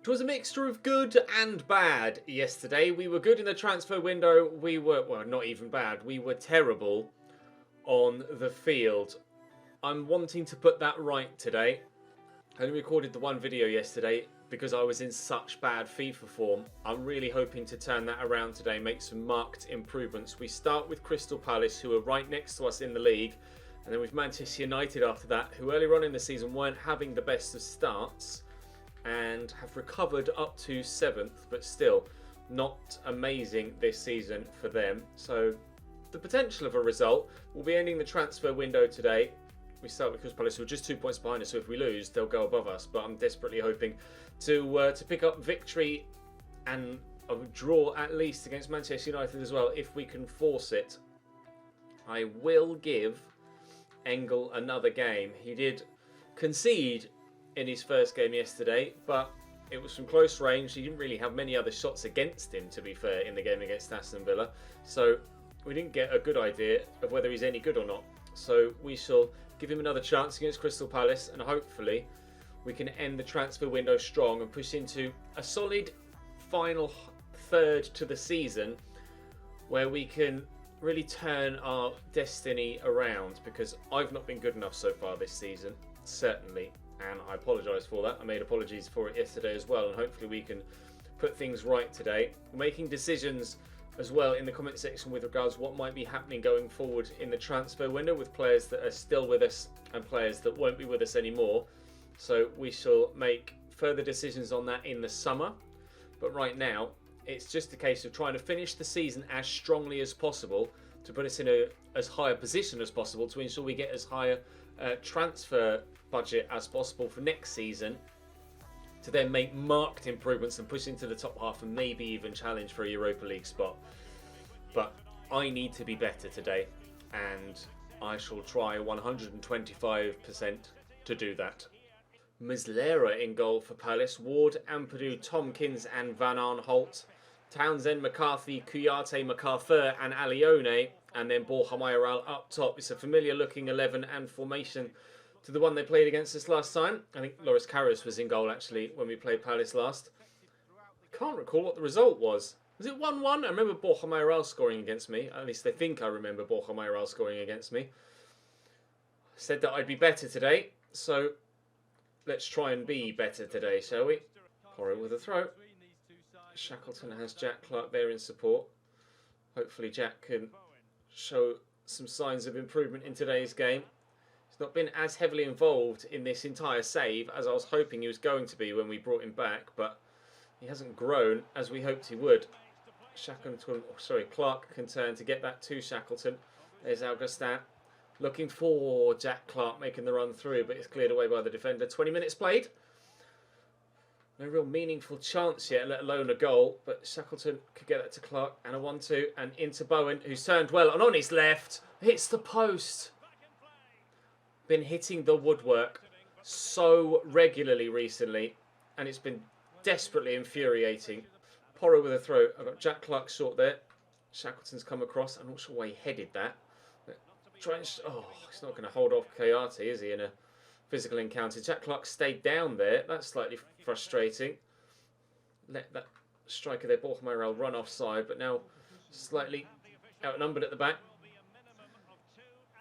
was a mixture of good and bad yesterday. We were good in the transfer window. We were, well, not even bad. We were terrible on the field. I'm wanting to put that right today. I only recorded the one video yesterday because I was in such bad FIFA form. I'm really hoping to turn that around today, make some marked improvements. We start with Crystal Palace, who are right next to us in the league. And then with Manchester United after that, who earlier on in the season weren't having the best of starts and have recovered up to 7th, but still not amazing this season for them. So the potential of a result. Will be ending the transfer window today. We start with Crystal Palace, who are just 2 points behind us, so if we lose, they'll go above us. But I'm desperately hoping to pick up victory and a draw at least against Manchester United as well, if we can force it. I will give Engel another game. He did concede in his first game yesterday, but it was from close range. He didn't really have many other shots against him, to be fair, in the game against Aston Villa. So we didn't get a good idea of whether he's any good or not. So we shall give him another chance against Crystal Palace, and hopefully we can end the transfer window strong and push into a solid final third to the season where we can really turn our destiny around, because I've not been good enough so far this season, certainly, and I apologise for that. I made apologies for it yesterday as well, and hopefully we can put things right today. We're making decisions as well in the comment section with regards to what might be happening going forward in the transfer window with players that are still with us and players that won't be with us anymore. So we shall make further decisions on that in the summer. But right now, it's just a case of trying to finish the season as strongly as possible to put us in as high a position as possible to ensure we get as high a transfer budget as possible for next season, to then make marked improvements and push into the top half and maybe even challenge for a Europa League spot. But I need to be better today, and I shall try 125% to do that. Muslera in goal for Palace, Ward, Ampadu, Tomkins and Van Aanholt, Townsend, McCarthy, Kouyaté, MacArthur and Alione, and then Borja Mayoral up top. It's a familiar looking 11 and formation to the one they played against us last time. I think Loris Karius was in goal actually when we played Palace last. I can't recall what the result was. Was it 1-1? I remember Borja Mayoral scoring against me. At least I think I remember Borja Mayoral scoring against me. I said that I'd be better today, so let's try and be better today, shall we? Porro with a throw. Shackleton has Jack Clark there in support. Hopefully Jack can show some signs of improvement in today's game. He's not been as heavily involved in this entire save as I was hoping he was going to be when we brought him back, but he hasn't grown as we hoped he would. Clark can turn to get that to Shackleton. There's Augustin. Looking for Jack Clark making the run through, but it's cleared away by the defender. 20 minutes played. No real meaningful chance yet, let alone a goal. But Shackleton could get that to Clark, and a 1-2, and into Bowen, who's turned well, and on his left, hits the post. Been hitting the woodwork so regularly recently, and it's been desperately infuriating. Porro with a throw. I've got Jack Clark short there. Shackleton's come across. I'm not sure why he headed that. He's not going to hold off Kouyaté, is he, in a physical encounter? Jack Clark stayed down there. That's slightly frustrating. Let that striker there, Borja Mayoral, run offside, but now slightly outnumbered at the back.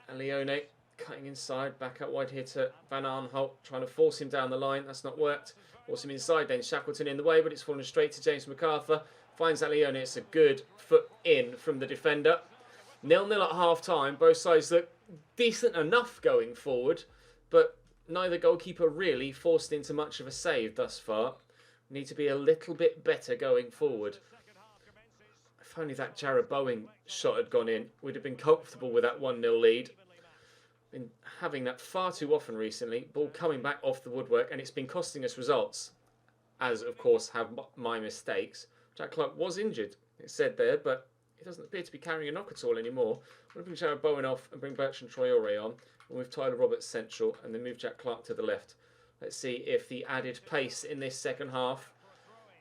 And Leone cutting inside, back out wide here to Van Aanholt, trying to force him down the line. That's not worked. Force him inside then. Shackleton in the way, but it's fallen straight to James MacArthur. Finds that Leone. It's a good foot in from the defender. 0-0 at half-time. Both sides look decent enough going forward, but neither goalkeeper really forced into much of a save thus far. We need to be a little bit better going forward. If only that Jarrod Bowen shot had gone in, we'd have been comfortable with that 1-0 lead. Been having that far too often recently. Ball coming back off the woodwork, and it's been costing us results, as of course have my mistakes. Jack Clark was injured, it said there, but he doesn't appear to be carrying a knock at all anymore. We'll bring Jarrod Bowen off and bring Bertrand Traoré on, and with Tyler Roberts central, and then move Jack Clark to the left. Let's see if the added pace in this second half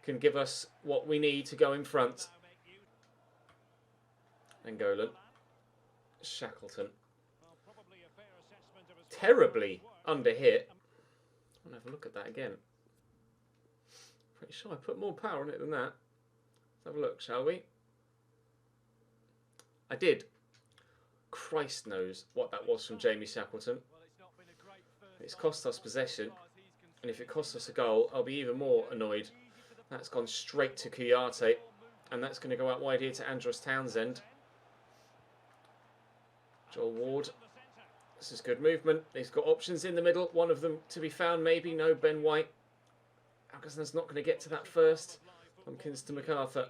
can give us what we need to go in front. Angolan. Shackleton. Terribly under hit. I'll have a look at that again. Pretty sure I put more power on it than that. Let's have a look, shall we? I did. Christ knows what that was from Jamie Shackleton. It's cost us possession. And if it costs us a goal, I'll be even more annoyed. That's gone straight to Kouyaté. And that's going to go out wide here to Andros Townsend. Joel Ward. This is good movement. He's got options in the middle. One of them to be found, maybe. No, Ben White. Alcastan's not going to get to that first. Tompkins to MacArthur.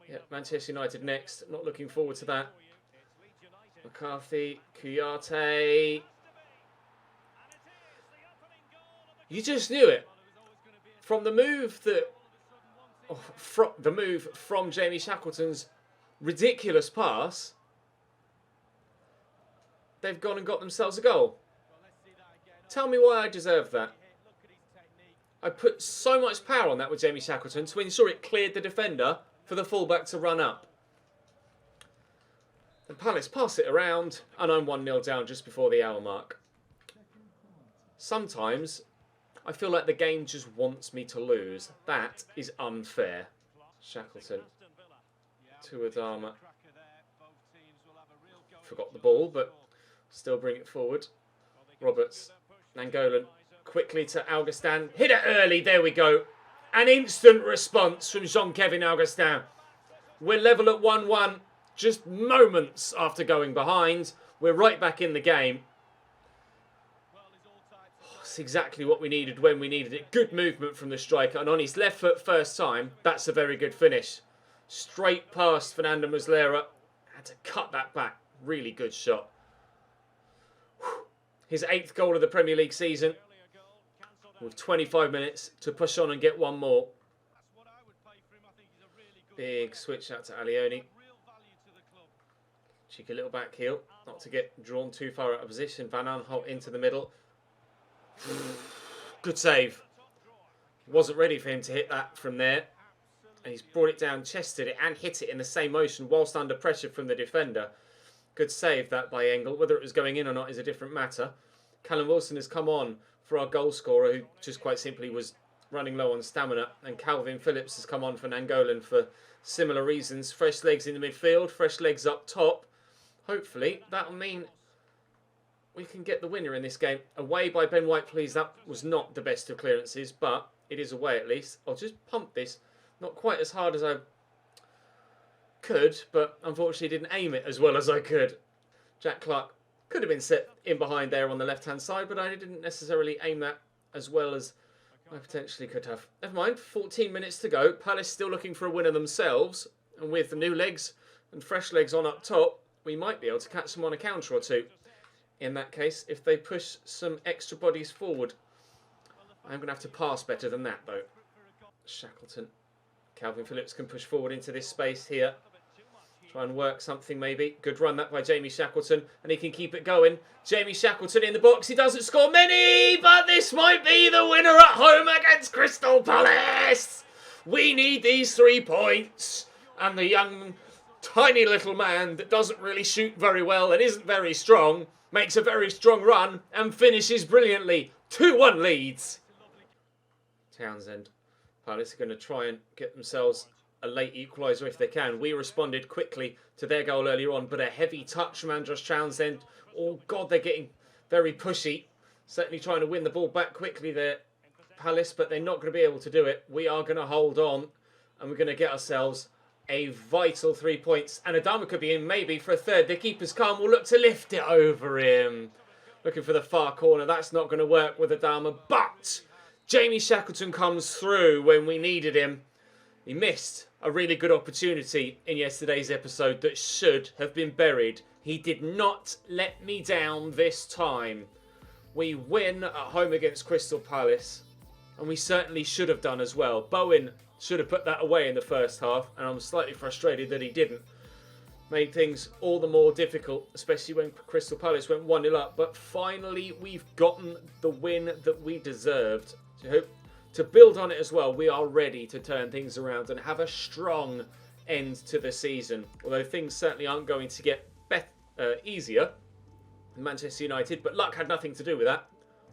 Yeah, Manchester United next. Not looking forward to that. McCarthy, Kouyaté. You just knew it. From the move that... Oh, the move from Jamie Shackleton's ridiculous pass, they've gone and got themselves a goal. Tell me why I deserve that. I put so much power on that with Jamie Shackleton to ensure it cleared the defender for the fullback to run up. And Palace pass it around, and I'm 1-0 down just before the hour mark. Sometimes I feel like the game just wants me to lose. That is unfair. Shackleton to Adama. Forgot the ball, but still bring it forward. Roberts, Nangolan, quickly to Augustin. Hit it early, there we go. An instant response from Jean-Kevin Augustin. We're level at 1-1, just moments after going behind. We're right back in the game. It's exactly what we needed when we needed it. Good movement from the striker, and on his left foot first time, that's a very good finish. Straight past Fernando Muslera. Had to cut that back. Really good shot. His 8th goal of the Premier League season. With 25 minutes to push on and get one more. Big switch out to Alioni. Cheeky little back heel. Not to get drawn too far out of position. Van Aanholt into the middle. Good save. Wasn't ready for him to hit that from there. And he's brought it down, chested it and hit it in the same motion whilst under pressure from the defender. Good save that by Engel. Whether it was going in or not is a different matter. Callum Wilson has come on for our goal scorer, who just quite simply was running low on stamina. And Calvin Phillips has come on for Nangolan for similar reasons. Fresh legs in the midfield, fresh legs up top. Hopefully that'll mean we can get the winner in this game. Away by Ben White, please. That was not the best of clearances, but it is away at least. I'll just pump this. Not quite as hard as I could, but unfortunately didn't aim it as well as I could. Jack Clark could have been set in behind there on the left-hand side, but I didn't necessarily aim that as well as I potentially could have. Never mind, 14 minutes to go. Palace still looking for a winner themselves, and with the new legs and fresh legs on up top, we might be able to catch them on a counter or two. In that case, if they push some extra bodies forward. I'm going to have to pass better than that, though. Shackleton. Calvin Phillips can push forward into this space here. Try and work something, maybe. Good run, that by Jamie Shackleton. And he can keep it going. Jamie Shackleton in the box. He doesn't score many, but this might be the winner at home against Crystal Palace. We need these 3 points. And the young, tiny little man that doesn't really shoot very well and isn't very strong makes a very strong run and finishes brilliantly. 2-1 Leeds. Townsend. Palace are going to try and get themselves a late equaliser if they can. We responded quickly to their goal earlier on, but a heavy touch from Andros Townsend. Oh God, they're getting very pushy. Certainly trying to win the ball back quickly there, Palace, but they're not going to be able to do it. We are going to hold on, and we're going to get ourselves a vital 3 points. And Adama could be in maybe for a third. The keeper's calm. Will look to lift it over him. Looking for the far corner. That's not going to work with Adama. But Jamie Shackleton comes through when we needed him. He missed a really good opportunity in yesterday's episode that should have been buried. He did not let me down this time. We win at home against Crystal Palace. And we certainly should have done as well. Bowen should have put that away in the first half. And I'm slightly frustrated that he didn't. Made things all the more difficult, especially when Crystal Palace went 1-0 up. But finally, we've gotten the win that we deserved. So to build on it as well, we are ready to turn things around and have a strong end to the season. Although things certainly aren't going to get easier in Manchester United. But luck had nothing to do with that.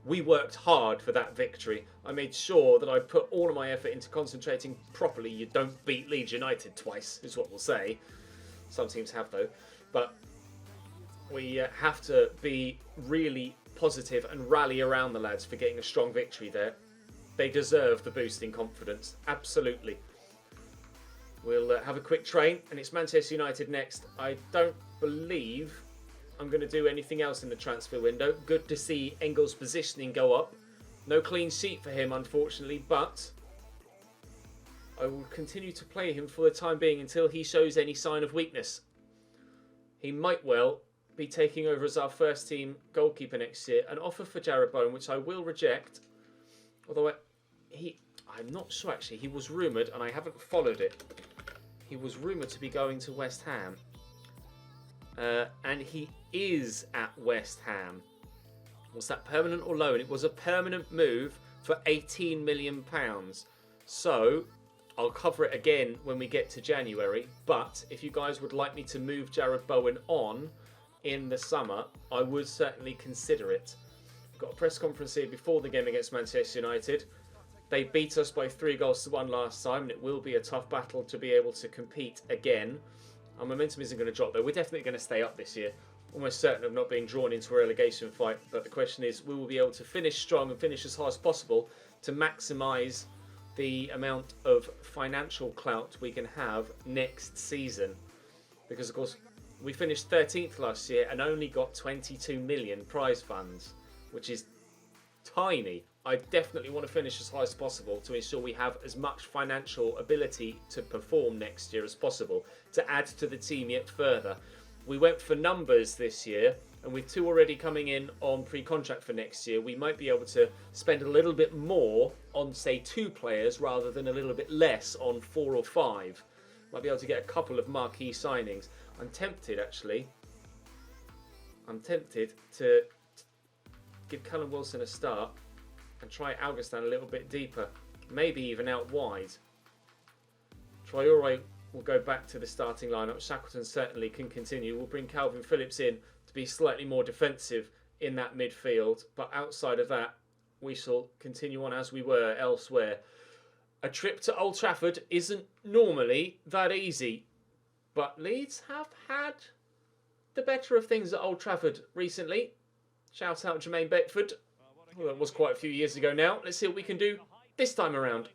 We worked hard for that victory. I made sure that I put all of my effort into concentrating properly. You don't beat Leeds United twice, is what we'll say. Some teams have, though. But we have to be really positive and rally around the lads for getting a strong victory there. They deserve the boost in confidence. Absolutely. We'll have a quick train, and it's Manchester United next. I don't believe I'm going to do anything else in the transfer window. Good to see Engel's positioning go up. No clean sheet for him, unfortunately, but I will continue to play him for the time being until he shows any sign of weakness. He might well be taking over as our first team goalkeeper next year. An offer for Jarrod Bowen, which I will reject. Although I'm not sure actually. He was rumoured, and I haven't followed it. He was rumoured to be going to West Ham. And he is at West Ham. Was that permanent or loan? It was a permanent move for £18 million. So I'll cover it again when we get to January. But if you guys would like me to move Jarrod Bowen on in the summer, I would certainly consider it. Got a press conference here before the game against Manchester United. They beat us by 3-1 last time, and it will be a tough battle to be able to compete again. Our momentum isn't going to drop, though. We're definitely going to stay up this year. Almost certain of not being drawn into a relegation fight. But the question is, we will be able to finish strong and finish as high as possible to maximise the amount of financial clout we can have next season. Because, of course, we finished 13th last year and only got 22 million prize funds, which is tiny. I definitely want to finish as high as possible to ensure we have as much financial ability to perform next year as possible, to add to the team yet further. We went for numbers this year, and with 2 already coming in on pre-contract for next year, we might be able to spend a little bit more on, say, 2 players rather than a little bit less on 4 or 5. Might be able to get a couple of marquee signings. I'm tempted, actually. I'm tempted to give Callum Wilson a start and try Augustin a little bit deeper, maybe even out wide. Traore will go back to the starting lineup. Shackleton certainly can continue. We'll bring Calvin Phillips in to be slightly more defensive in that midfield, but outside of that, we shall continue on as we were elsewhere. A trip to Old Trafford isn't normally that easy, but Leeds have had the better of things at Old Trafford recently. Shout out Jermaine Beckford. Well, that was quite a few years ago now. Let's see what we can do this time around.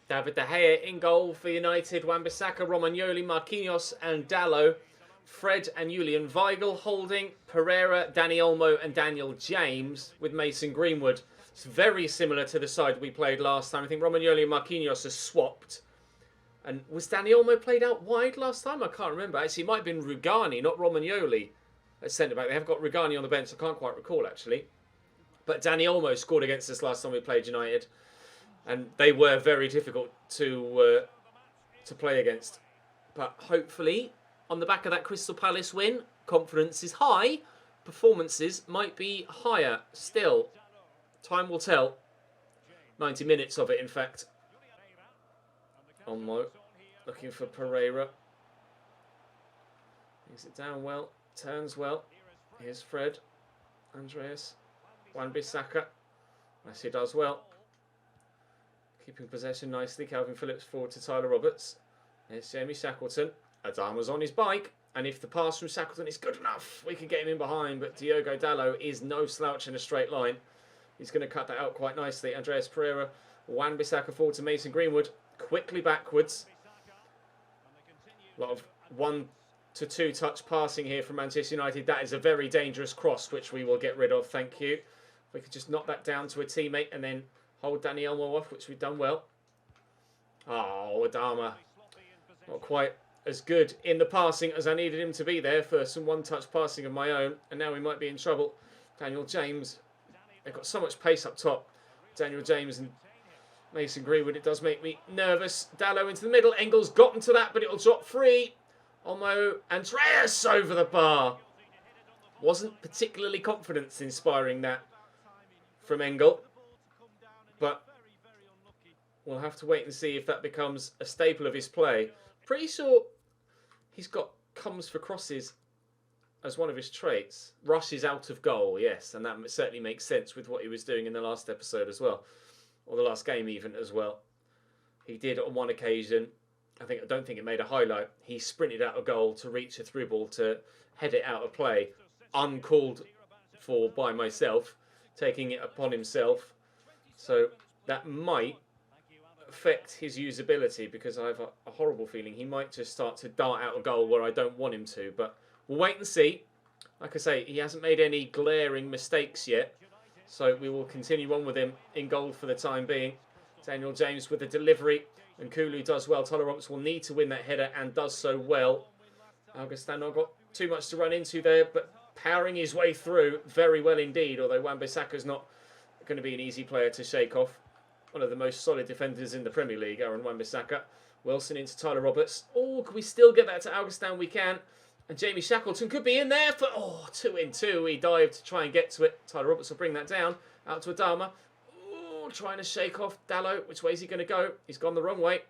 David De Gea in goal for United. Wan-Bissaka, Romagnoli, Marquinhos and Dalot. Fred and Julian Weigl holding. Pereira, Dani Olmo and Daniel James with Mason Greenwood. It's very similar to the side we played last time. I think Romagnoli and Marquinhos are swapped. And was Dani Olmo played out wide last time? I can't remember. Actually, it might have been Rugani, not Romagnoli, at centre-back. They have got Rugani on the bench. I can't quite recall, actually. But Dani Olmo scored against us last time we played United. And they were very difficult to play against. But hopefully, on the back of that Crystal Palace win, confidence is high. Performances might be higher still. Time will tell. 90 minutes of it, in fact. Olmo looking for Pereira. Brings it down well. Turns well. Here's Fred. Andreas. Wan-Bissaka. Yes, he does well. Keeping possession nicely. Calvin Phillips forward to Tyler Roberts. Here's Jamie Shackleton. Adama's on his bike. And if the pass from Shackleton is good enough, we can get him in behind. But Diogo Dalot is no slouch in a straight line. He's going to cut that out quite nicely. Andreas Pereira. Wan-Bissaka forward to Mason Greenwood. Quickly backwards. A lot of 1 to 2 touch passing here from Manchester United. That is a very dangerous cross, which we will get rid of. Thank you. If we could just knock that down to a teammate and then hold Dani Olmo off, which we've done well. Oh, Adama. Not quite as good in the passing as I needed him to be there for some one-touch passing of my own. And now we might be in trouble. Daniel James. They've got so much pace up top. Daniel James and Mason Greenwood. It does make me nervous. Dalot into the middle. Engel's gotten to that, but it'll drop free. Olmo. Andreas over the bar. Wasn't particularly confidence-inspiring that from Engel. But we'll have to wait and see if that becomes a staple of his play. Pretty sure he's got comes for crosses as one of his traits. Rushes out of goal, yes, and that certainly makes sense with what he was doing in the last episode as well, or the last game even as well. He did on one occasion. I don't think it made a highlight. He sprinted out of goal to reach a through ball to head it out of play, uncalled for by myself, taking it upon himself. So that might affect his usability, because I have a horrible feeling he might just start to dart out of goal where I don't want him to. But we'll wait and see. Like I say, he hasn't made any glaring mistakes yet, so we will continue on with him in goal for the time being. Daniel James with the delivery, and Kulu does well. Tyler Roberts will need to win that header and does so well. Augustin not got too much to run into there, but powering his way through very well indeed, although Wan-Bissaka's not going to be an easy player to shake off. One of the most solid defenders in the Premier League, Aaron Wan-Bissaka. Wilson into Tyler Roberts. Oh, can we still get that to Augustin? We can. And Jamie Shackleton could be in there for 2-in-2. He dived to try and get to it. Tyler Roberts will bring that down. Out to Adama. Trying to shake off Dallo. Which way is he going to go? He's gone the wrong way.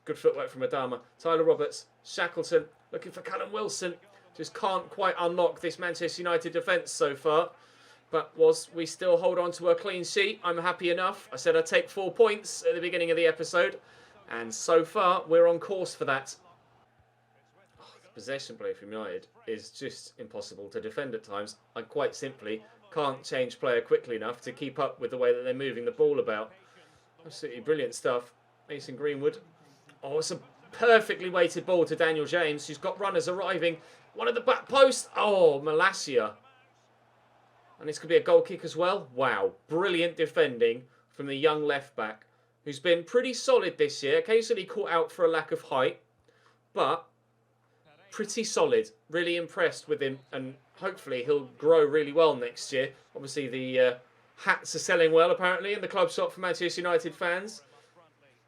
Good footwork from Adama. Tyler Roberts. Shackleton looking for Callum Wilson. Just can't quite unlock this Manchester United defence so far. But we still hold on to a clean sheet, I'm happy enough. I said I'd take 4 points at the beginning of the episode. And so far, we're on course for that. The possession play from United is just impossible to defend at times. I quite simply can't change player quickly enough to keep up with the way that they're moving the ball about. Absolutely brilliant stuff. Mason Greenwood. Oh, it's a perfectly weighted ball to Daniel James, who's got runners arriving. One at the back post. Oh, Malacia. And this could be a goal kick as well. Wow. Brilliant defending from the young left-back, who's been pretty solid this year. Occasionally caught out for a lack of height, but pretty solid. Really impressed with him, and hopefully he'll grow really well next year. Obviously the hats are selling well apparently in the club shop for Manchester United fans.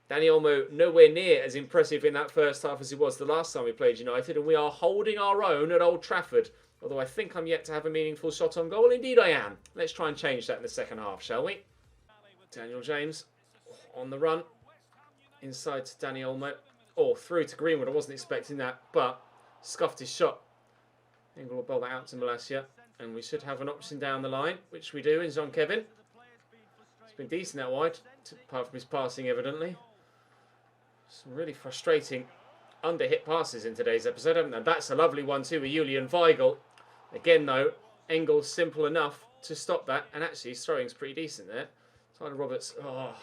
Dani Olmo nowhere near as impressive in that first half as he was the last time we played United, and we are holding our own at Old Trafford. Although I think I'm yet to have a meaningful shot on goal. Indeed I am. Let's try and change that in the second half, shall we? Daniel James on the run. Inside to Dani Olmo. Through to Greenwood. I wasn't expecting that, but scuffed his shot. Engel will bowl that out to Malacia. And we should have an option down the line, which we do in Jean Kevin. It's been decent out wide, apart from his passing evidently. Some really frustrating under-hit passes in today's episode, haven't there? That's a lovely one too with Julian Weigl. Again though, Engel's simple enough to stop that, and actually his throwing's pretty decent there. Tyler Roberts, Dani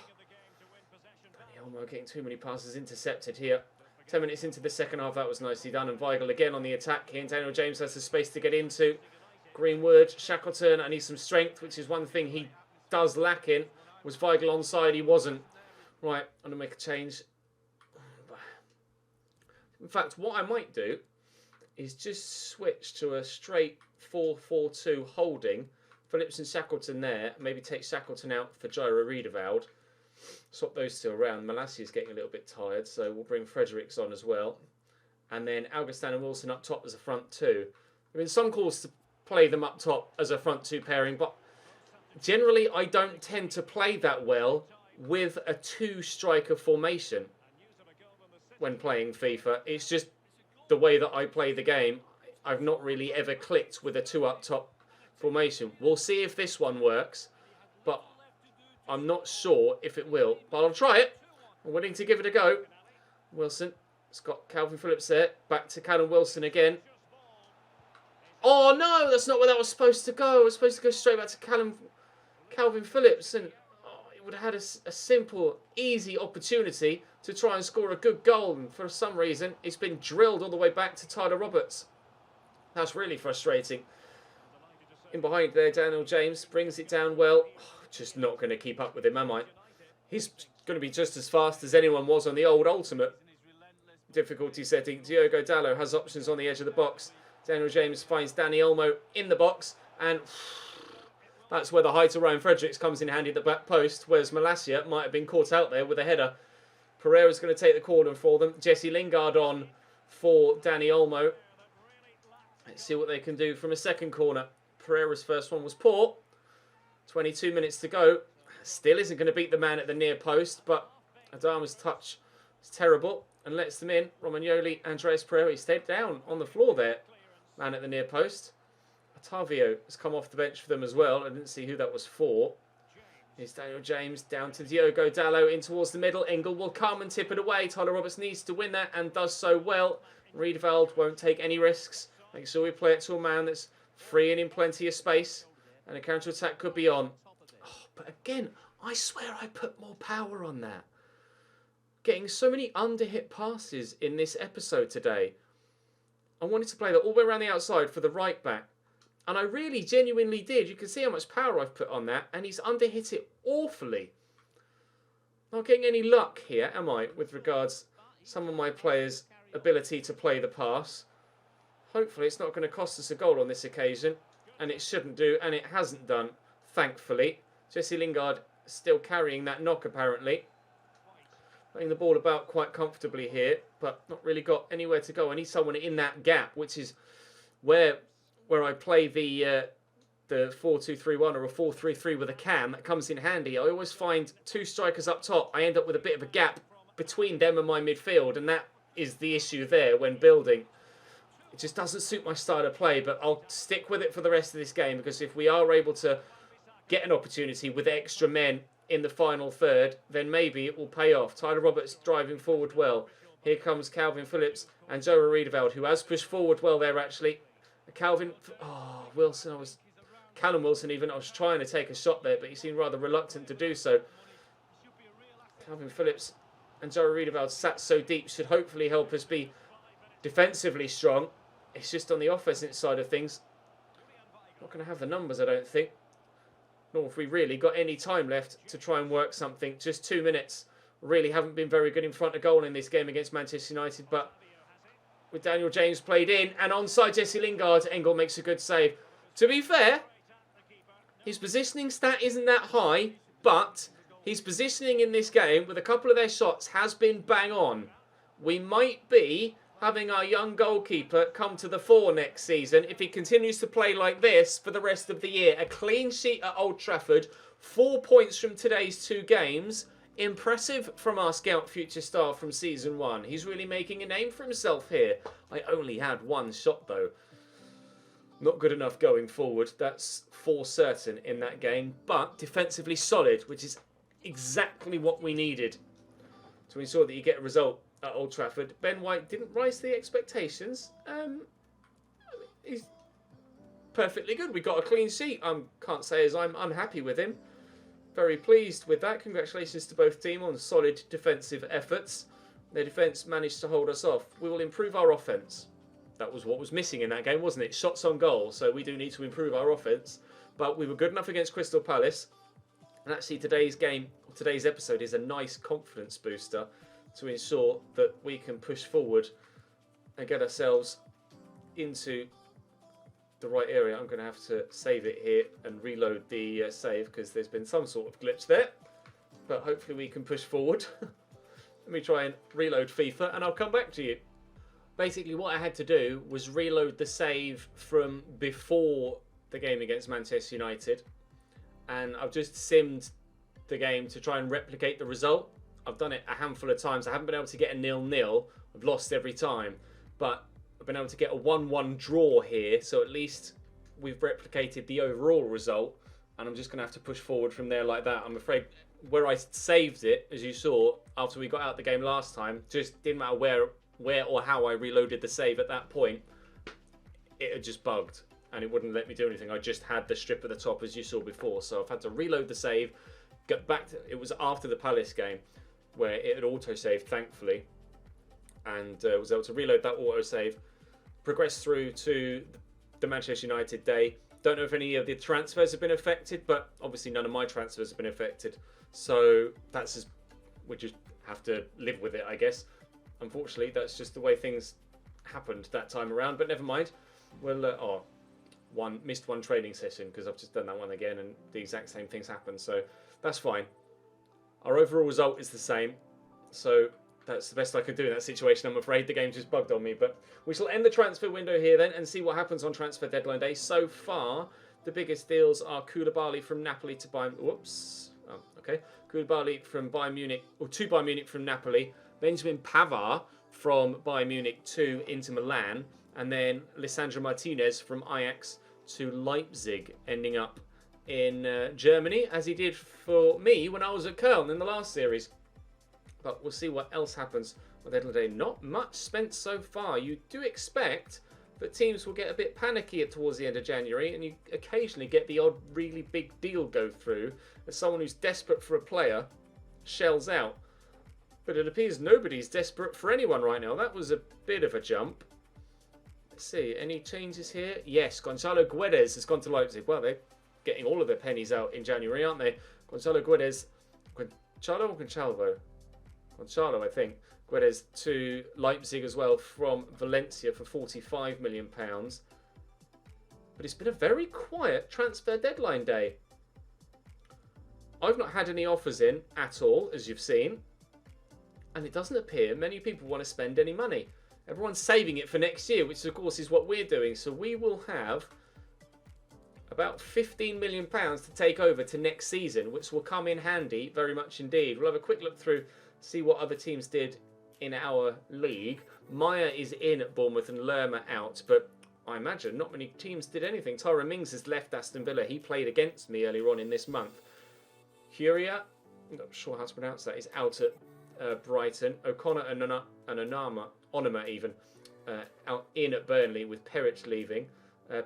Olmo getting too many passes intercepted here. 10 minutes into the second half, that was nicely done, and Weigl again on the attack here, and Daniel James has the space to get into. Greenwood, Shackleton, I need some strength, which is one thing he does lack in. Was Weigl onside? He wasn't. Right, I'm going to make a change. In fact, what I might do is just switch to a straight 4-4-2 holding. Phillips and Shackleton there. Maybe take Shackleton out for Jairo Riedewald. Swap those two around. Malacia is getting a little bit tired, so we'll bring Fredericks on as well. And then Augustin and Wilson up top as a front two. There have been some calls to play them up top as a front two pairing, but generally I don't tend to play that well with a two-striker formation. When playing FIFA, it's just the way that I play the game. I've not really ever clicked with a two up top formation. We'll see if this one works, but I'm not sure if it will. But I'll try it. I'm willing to give it a go. Wilson, it's got Calvin Phillips there. Back to Callum Wilson again. Oh no, that's not where that was supposed to go. It was supposed to go straight back to Calvin Phillips, and it would have had a simple, easy opportunity to try and score a good goal, and for some reason it's been drilled all the way back to Tyler Roberts. That's really frustrating. In behind there, Daniel James brings it down well. Just not going to keep up with him, am I? He's going to be just as fast as anyone was on the old Ultimate. Difficulty setting. Diogo Dallo has options on the edge of the box. Daniel James finds Dani Olmo in the box, and that's where the height of Ryan Fredericks comes in handy at the back post, whereas Malacia might have been caught out there with a header. Pereira's going to take the corner for them. Jesse Lingard on for Dani Olmo. Let's see what they can do from a second corner. Pereira's first one was poor. 22 minutes to go. Still isn't going to beat the man at the near post, but Adama's touch is terrible and lets them in. Romagnoli, Andreas Pereira, he stayed down on the floor there. Man at the near post. Tavio has come off the bench for them as well. I didn't see who that was for. Here's Daniel James down to Diogo Dalot in towards the middle. Engel will come and tip it away. Tyler Roberts needs to win that and does so well. Riedewald won't take any risks. Make sure we play it to a man that's free and in plenty of space. And a counter-attack could be on. Oh, but again, I swear I put more power on that. Getting so many under-hit passes in this episode today. I wanted to play that all the way around the outside for the right back. And I really genuinely did. You can see how much power I've put on that. And he's under-hit it awfully. Not getting any luck here, am I? With regards some of my players' ability to play the pass. Hopefully it's not going to cost us a goal on this occasion. And it shouldn't do. And it hasn't done, thankfully. Jesse Lingard still carrying that knock, apparently. Playing the ball about quite comfortably here, but not really got anywhere to go. I need someone in that gap, which is where I play the 4-2-3-1 or a 4-3-3 with a cam. That comes in handy. I always find two strikers up top. I end up with a bit of a gap between them and my midfield, and that is the issue there when building. It just doesn't suit my style of play, but I'll stick with it for the rest of this game, because if we are able to get an opportunity with extra men in the final third, then maybe it will pay off. Tyler Roberts driving forward well. Here comes Calvin Phillips and Joe Riedewald, who has pushed forward well there, actually. Wilson, Callum Wilson even, I was trying to take a shot there, but he seemed rather reluctant to do so. Calvin Phillips and Joe Riedewald sat so deep should hopefully help us be defensively strong. It's just on the offensive side of things. Not going to have the numbers, I don't think. Nor have we really got any time left to try and work something. Just 2 minutes. Really haven't been very good in front of goal in this game against Manchester United. But with Daniel James played in and onside Jesse Lingard, Engel makes a good save. To be fair, his positioning stat isn't that high, but his positioning in this game with a couple of their shots has been bang on. We might be having our young goalkeeper come to the fore next season if he continues to play like this for the rest of the year. A clean sheet at Old Trafford, 4 points from today's 2 games. Impressive from our scout future star from season 1. He's really making a name for himself here. I only had 1 shot though. Not good enough going forward, that's for certain in that game. But defensively solid, which is exactly what we needed to ensure that you get a result at Old Trafford. Ben White didn't rise to the expectations. He's perfectly good. We got a clean sheet. Can't say as I'm unhappy with him. Very pleased with that. Congratulations to both teams on solid defensive efforts. Their defence managed to hold us off. We will improve our offence. That was what was missing in that game, wasn't it? Shots on goal. So we do need to improve our offence. But we were good enough against Crystal Palace. And actually today's episode is a nice confidence booster to ensure that we can push forward and get ourselves into the right area. I'm going to have to save it here and reload the save because there's been some sort of glitch there. But hopefully we can push forward. Let me try and reload FIFA and I'll come back to you. Basically what I had to do was reload the save from before the game against Manchester United. And I've just simmed the game to try and replicate the result. I've done it a handful of times. I haven't been able to get a 0-0. I've lost every time. But I've been able to get a 1-1 draw here. So at least we've replicated the overall result. And I'm just going to have to push forward from there like that. I'm afraid where I saved it, as you saw, after we got out the game last time, just didn't matter where or how I reloaded the save at that point. It had just bugged. And it wouldn't let me do anything. I just had the strip at the top, as you saw before. So I've had to reload the save. Get back to, it was after the Palace game, where it had auto-saved, thankfully, and was able to reload that auto-save, progress through to the Manchester United day. Don't know if any of the transfers have been affected, but obviously none of my transfers have been affected, so we just have to live with it, I guess. Unfortunately, that's just the way things happened that time around, but never mind. We'll, missed one training session, because I've just done that one again, and the exact same things happened, so that's fine. Our overall result is the same, so that's the best I could do in that situation. I'm afraid the game just bugged on me, but we shall end the transfer window here then and see what happens on transfer deadline day. So far, the biggest deals are Koulibaly from Napoli to Bayern. Whoops. Oh, okay. Koulibaly from Bayern Munich, or to Bayern Munich from Napoli. Benjamin Pavard from Bayern Munich to Inter Milan, and then Lisandro Martinez from Ajax to Leipzig, ending up in Germany, as he did for me when I was at Köln in the last series. But we'll see what else happens with Edinburgh Day. Not much spent so far. You do expect that teams will get a bit panicky towards the end of January, and you occasionally get the odd really big deal go through as someone who's desperate for a player shells out. But it appears nobody's desperate for anyone right now. That was a bit of a jump. Let's see, any changes here? Yes, Gonzalo Guedes has gone to Leipzig. Well, they're getting all of their pennies out in January, aren't they? Gonzalo Guedes, Gonzalo or Gonçalvo? Gonzalo, I think. Guedes to Leipzig as well from Valencia for £45 million. But it's been a very quiet transfer deadline day. I've not had any offers in at all, as you've seen. And it doesn't appear many people want to spend any money. Everyone's saving it for next year, which of course is what we're doing. So we will have about £15 million to take over to next season, which will come in handy very much indeed. We'll have a quick look through, see what other teams did in our league. Maya is in at Bournemouth and Lerma out, but I imagine not many teams did anything. Tyrone Mings has left Aston Villa. He played against me earlier on in this month. Huria, I'm not sure how to pronounce that, is out at Brighton. O'Connor and Onama even out in at Burnley with Perich leaving.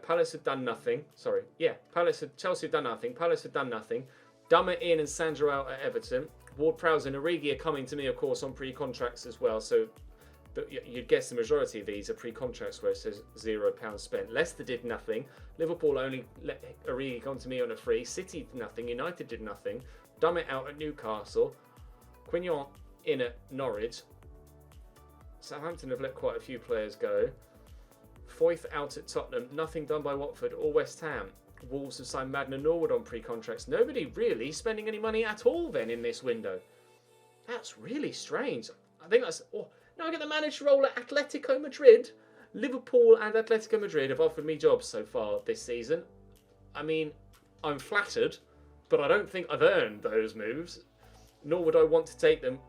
Palace have done nothing. Chelsea have done nothing. Palace have done nothing. Dummer in and Sandro out at Everton. Ward-Prowse and Origi are coming to me, of course, on pre-contracts as well. So you'd guess the majority of these are pre-contracts where it says £0 spent. Leicester did nothing. Liverpool only let Origi come to me on a free. City did nothing. United did nothing. Dummett out at Newcastle. Quignon in at Norwich. Southampton have let quite a few players go. Foyth out at Tottenham. Nothing done by Watford or West Ham. Wolves have signed Madden and Norwood on pre-contracts. Nobody really spending any money at all then in this window. That's really strange. I think that's... Oh, now I get the manager role at Atletico Madrid. Liverpool and Atletico Madrid have offered me jobs so far this season. I mean, I'm flattered, but I don't think I've earned those moves. Nor would I want to take them.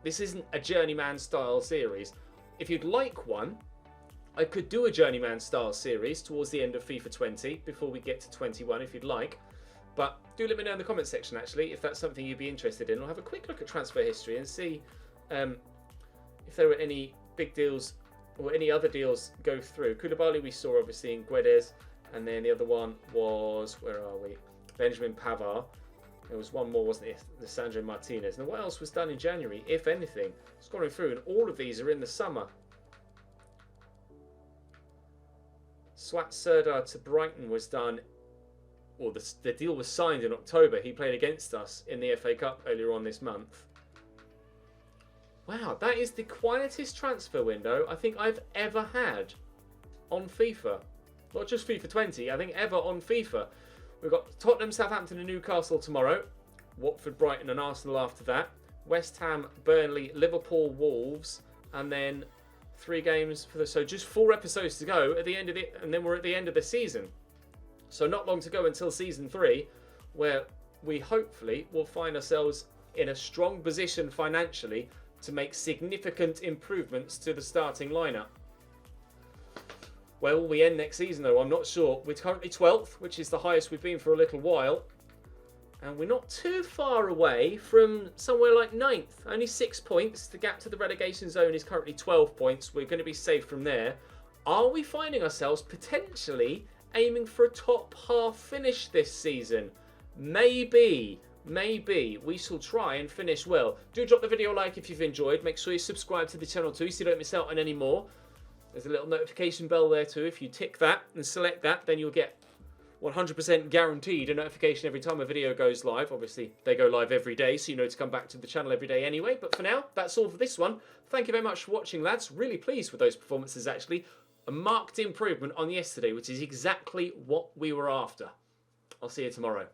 This isn't a journeyman style series. If you'd like one, I could do a journeyman style series towards the end of FIFA 20 before we get to 21 if you'd like. But do let me know in the comment section actually if that's something you'd be interested in. I'll have a quick look at transfer history and see if there were any big deals or any other deals go through. Koulibaly we saw obviously in Guedes, and then the other one was, where are we? Benjamin Pavard. There was one more, wasn't it? Lisandro Martinez. Now what else was done in January, if anything? Scrolling through, and all of these are in the summer. Swat Serdar to Brighton was done, or the deal was signed in October. He played against us in the FA Cup earlier on this month. Wow, that is the quietest transfer window I think I've ever had on FIFA. Not just FIFA 20, I think ever on FIFA. We've got Tottenham, Southampton and Newcastle tomorrow. Watford, Brighton and Arsenal after that. West Ham, Burnley, Liverpool, Wolves, and then 3 games for so just 4 episodes to go at the end of and then we're at the end of the season. So not long to go until season 3, where we hopefully will find ourselves in a strong position financially to make significant improvements to the starting lineup. Where will we end next season though? I'm not sure. We're currently 12th, which is the highest we've been for a little while. And we're not too far away from somewhere like 9th. Only 6 points. The gap to the relegation zone is currently 12 points. We're going to be safe from there. Are we finding ourselves potentially aiming for a top half finish this season? Maybe. Maybe. We shall try and finish well. Do drop the video a like if you've enjoyed. Make sure you subscribe to the channel too so you don't miss out on any more. There's a little notification bell there too. If you tick that and select that, then you'll get 100% guaranteed a notification every time a video goes live. Obviously, they go live every day, so you know to come back to the channel every day anyway. But for now, that's all for this one. Thank you very much for watching, lads. Really pleased with those performances, actually. A marked improvement on yesterday, which is exactly what we were after. I'll see you tomorrow.